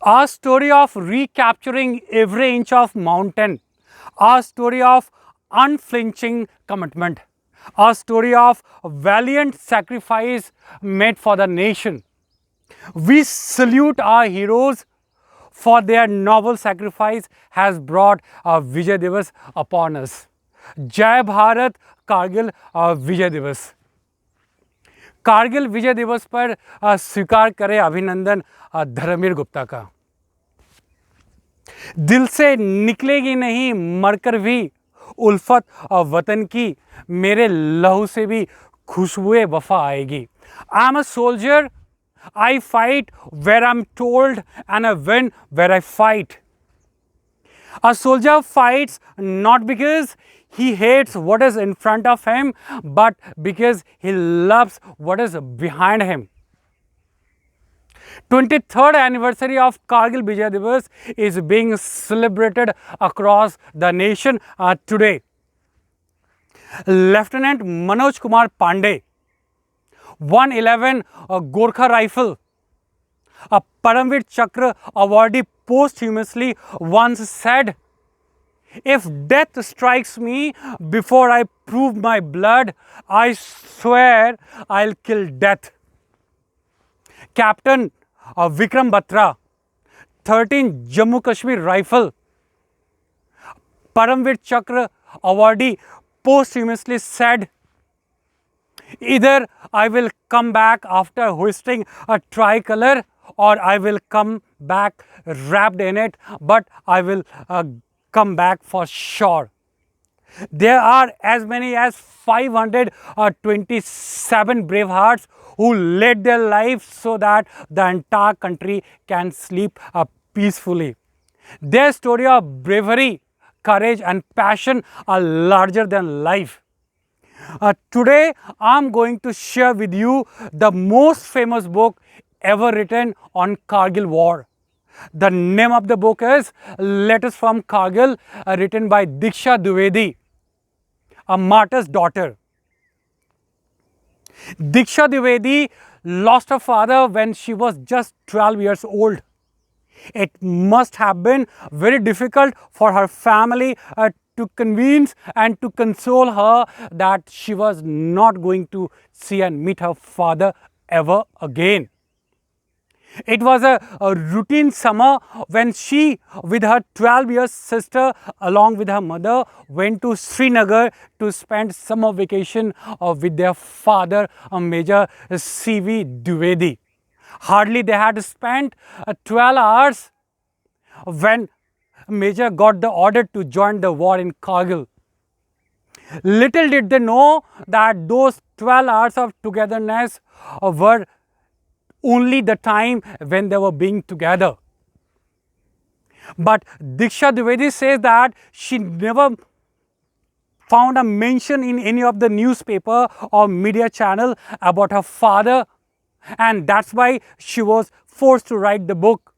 Our story of recapturing every inch of mountain, our story of unflinching commitment, our story of valiant sacrifice made for the nation. We salute our heroes for their noble sacrifice has brought Vijay Diwas upon us. Jai Bharat, Kargil Vijay Diwas. Kargil विजय दिवस पर स्वीकार करें अभिनंदन धर्मवीर गुप्ता का। दिल से निकलेगी नहीं मरकर भी उल्फत वतन की, मेरे लहू से भी खुशबुए वफा आएगी। I am a soldier, I fight where I am told and I win where I fight. A soldier fights not because he hates what is in front of him, but because he loves what is behind him. 23rd anniversary of Kargil Vijay Diwas is being celebrated across the nation today. Lieutenant Manoj Kumar Pandey, 111 Gorkha Rifle, a Paramveer Chakra awardee posthumously once said, "If death strikes me before I prove my blood, I swear I'll kill death." Captain Vikram Batra, 13 Jammu Kashmir Rifle, Paramveer Chakra awardee posthumously said, "Either I will come back after hoisting a tricolor, or I will come back wrapped in it, but I will come back for sure." There are as many as 527 brave hearts who led their lives so that the entire country can sleep peacefully. Their story of bravery, courage and passion are larger than life. Today I am going to share with you the most famous book ever written on Kargil war. The name of the book is Letters from Kargil, written by Dwivedi, a martyr's daughter. Dwivedi lost her father when she was just 12 years old. It must have been very difficult for her family to convince and to console her that she was not going to see and meet her father ever again. It was a routine summer when she, with her 12-year sister, along with her mother, went to Srinagar to spend summer vacation with their father, Major C.V. Dwivedi. Hardly they had spent 12 hours when Major got the order to join the war in Kargil. Little did they know that those 12 hours of togetherness were only the time when they were being together. But Diksha Dwivedi says that she never found a mention in any of the newspaper or media channel about her father, and that's why she was forced to write the book,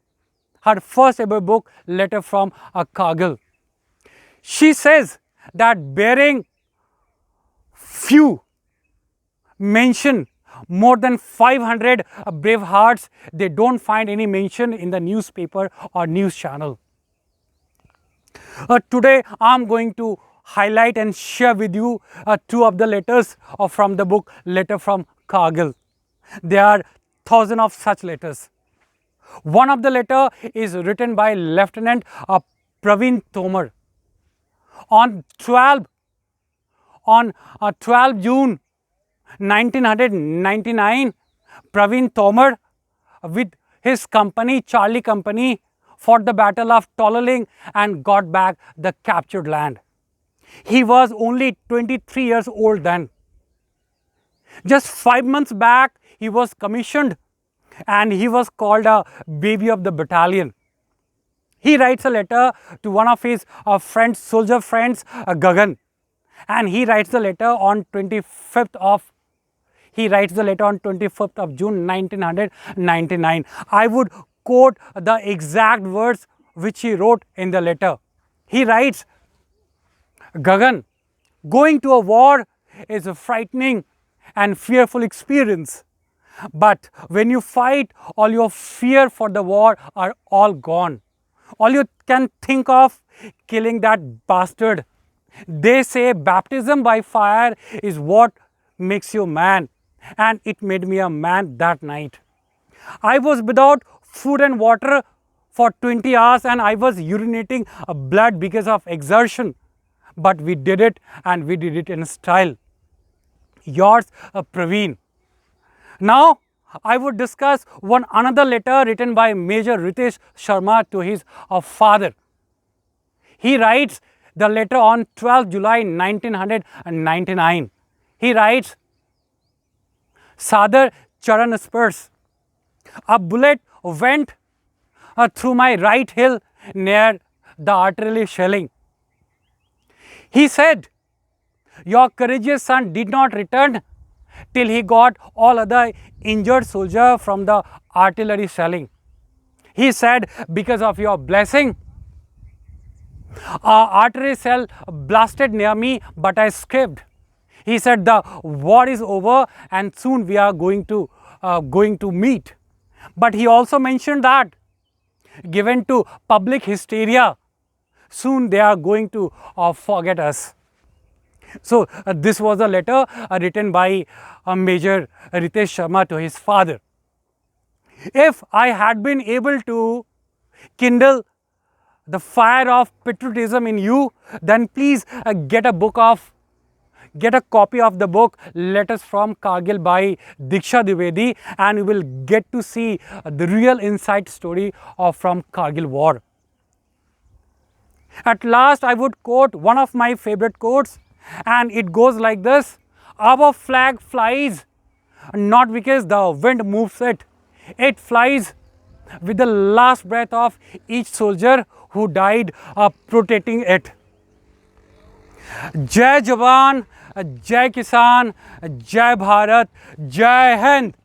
her first ever book, Letter from Kargil. She says that bearing few mention more than 500 brave hearts, they don't find any mention in the newspaper or news channel. Today I am going to highlight and share with you two of the letters from the book Letter from Kargil. There are thousands of such letters. One of the letter is written by Lieutenant Praveen Tomar on 12 June 1999. Praveen Tomar with his company, Charlie Company, fought the battle of Tololing and got back the captured land. He was only 23 years old then. Just 5 months back, he was commissioned and he was called a baby of the battalion. He writes a letter to one of his friends, soldier friends, Gagan, and he writes the letter on 25th of June 1999. I would quote the exact words which he wrote in the letter. He writes, "Gagan, going to a war is a frightening and fearful experience. But when you fight, all your fear for the war are all gone. All you can think of killing that bastard. They say baptism by fire is what makes you man, and it made me a man that night. I was without food and water for 20 hours and I was urinating blood because of exertion. But we did it, and we did it in style. Yours, Praveen. Now, I would discuss one another letter written by Major Ritesh Sharma to his father. He writes the letter on 12 July 1999. He writes, Sadar Charan Spurs. A bullet went through my right heel near the artillery shelling. He said, your courageous son did not return till he got all other injured soldier from the artillery shelling. He said, because of your blessing, artillery shell blasted near me, but I escaped. He said, the war is over and soon we are going to meet. But he also mentioned that given to public hysteria, soon they are going to forget us. So, this was a letter written by Major Ritesh Sharma to his father. If I had been able to kindle the fire of patriotism in you, then please get a copy of the book Letters from Kargil by Dwivedi, and you will get to see the real inside story from Kargil war. At last, I would quote one of my favorite quotes, and it goes like this: our flag flies not because the wind moves it, it flies with the last breath of each soldier who died protecting it. Jai Jawan, Jai Kisan, Jai Bharat, Jai Hind.